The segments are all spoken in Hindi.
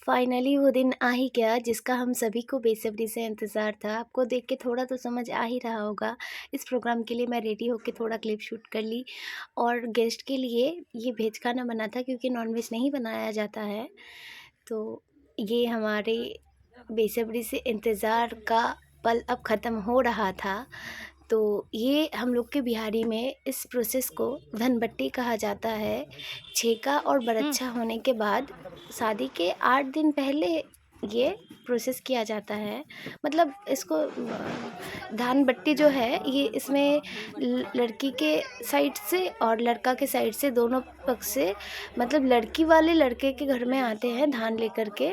फाइनली वो दिन आ ही गया जिसका हम सभी को बेसब्री से इंतज़ार था। आपको देख के थोड़ा तो समझ आ ही रहा होगा। इस प्रोग्राम के लिए मैं रेडी होके थोड़ा क्लिप शूट कर ली और गेस्ट के लिए ये वेज खाना बना था क्योंकि नॉनवेज नहीं बनाया जाता है। तो ये हमारे बेसब्री से इंतज़ार का पल अब ख़त्म हो रहा था। तो ये हम लोग के बिहारी में इस प्रोसेस को धनबट्टी कहा जाता है। छेका और बरच्छा होने के बाद शादी के 8 दिन पहले ये प्रोसेस किया जाता है। मतलब इसको धान बट्टी जो है ये इसमें लड़की के साइड से और लड़का के साइड से दोनों पक्ष से, मतलब लड़की वाले लड़के के घर में आते हैं धान लेकर के,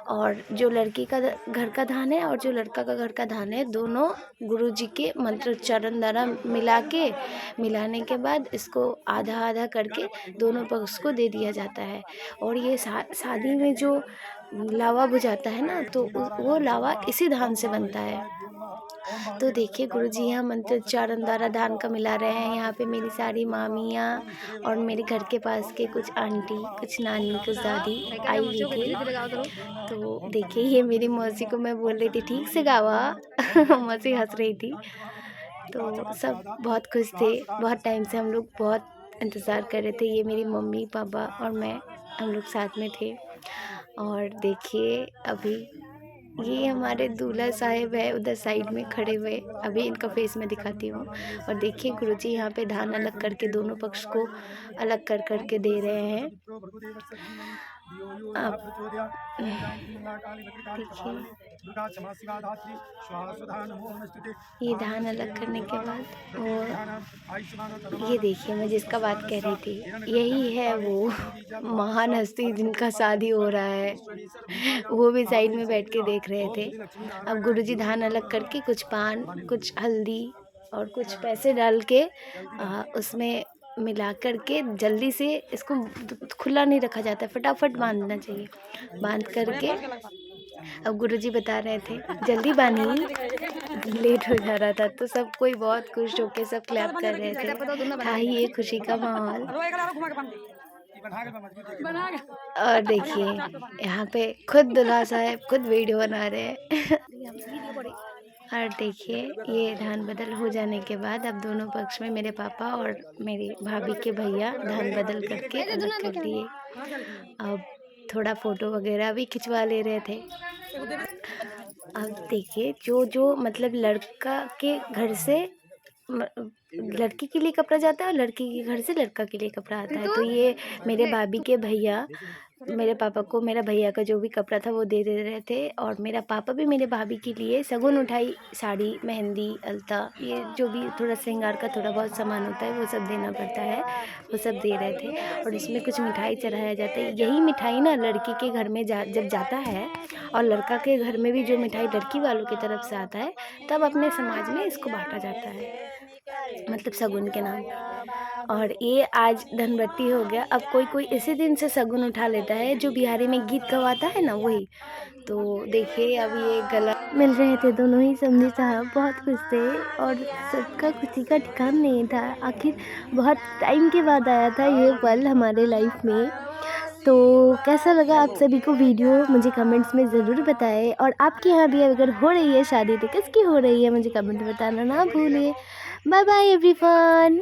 और जो लड़की का घर का धान है और जो लड़का का घर का धान है दोनों गुरुजी के मंत्रोच्चारण द्वारा मिलाने के बाद इसको आधा आधा करके दोनों पक्ष को दे दिया जाता है। और ये शादी में जो लावा बुझाता है ना, तो वो लावा इसी धान से बनता है। तो देखिए गुरुजी यहाँ मंत्रोच्चारण द्वारा धान का मिला रहे हैं। यहाँ पे मेरी सारी मामियाँ और मेरे घर के पास के कुछ आंटी, कुछ नानी, कुछ दादी आई हुई थी। तो देखिए ये मेरी मौसी को मैं बोल रही थी ठीक से गावा मौसी हंस रही थी। तो सब बहुत खुश थे। बहुत टाइम से हम लोग बहुत इंतज़ार कर रहे थे। ये मेरी मम्मी, पापा और मैं, हम लोग साथ में थे। और देखिए अभी ये हमारे दूल्हा साहिब है उधर साइड में खड़े हुए। अभी इनका फेस मैं दिखाती हूँ। और देखिए गुरुजी यहाँ पे धान अलग करके दोनों पक्ष को अलग कर करके दे रहे हैं। अब देखिए ये धान अलग करने के बाद, और ये देखिए मैं जिसका बात कह रही थी यही है वो महान हस्ती जिनका शादी हो रहा है। वो भी साइड में बैठ के देख रहे थे। अब गुरुजी धान अलग करके कुछ पान, कुछ हल्दी और कुछ पैसे डाल के उसमें मिला कर के जल्दी से इसको खुला नहीं रखा जाता, फटाफट बांधना चाहिए। बांध करके अब गुरुजी बता रहे थे जल्दी बांधिए, लेट हो जा रहा था। तो सब कोई बहुत खुश होके सब क्लैप कर रहे थे। था ही ये खुशी का माहौल। और देखिए यहाँ पे खुद दूल्हा साहब खुद वीडियो बना रहे हैं। और देखिए ये धान बदल हो जाने के बाद अब दोनों पक्ष में मेरे पापा और मेरी भाभी के भैया धान बदल करके अलग कर दिए। अब थोड़ा फ़ोटो वगैरह भी खिंचवा ले रहे थे। अब देखिए जो मतलब लड़का के घर से लड़की के लिए कपड़ा जाता है और लड़की के घर से लड़का के लिए कपड़ा आता है। तो ये मेरे भाभी के भैया मेरे पापा को मेरा भैया का जो भी कपड़ा था वो दे रहे थे, और मेरा पापा भी मेरे भाभी के लिए सगुन उठाई, साड़ी, मेहंदी, अलता, ये जो भी थोड़ा श्रृंगार का थोड़ा बहुत सामान होता है वो सब देना पड़ता है, वो सब दे रहे थे। और इसमें कुछ मिठाई चढ़ाया जाता है। यही मिठाई ना लड़की के घर में जब जाता है और लड़का के घर में भी जो मिठाई लड़की वालों की तरफ से आता है तब अपने समाज में इसको बांटा जाता है, मतलब शगुन के नाम। और ये आज धनबट्टी हो गया। अब कोई कोई इसी दिन से शगुन उठा लेता है, जो बिहारी में गीत गवाता है ना वही। तो देखिए अब ये गला मिल रहे थे दोनों ही समझी साहब, बहुत खुश थे और सबका खुशी का ठिकाना नहीं था। आखिर बहुत टाइम के बाद आया था ये पल हमारे लाइफ में। तो कैसा लगा आप सभी को वीडियो मुझे कमेंट्स में ज़रूर बताएं। और आपके यहाँ भी अगर हो रही है शादी तो किसकी हो रही है मुझे कमेंट बताना ना भूलिए। Bye bye everyone.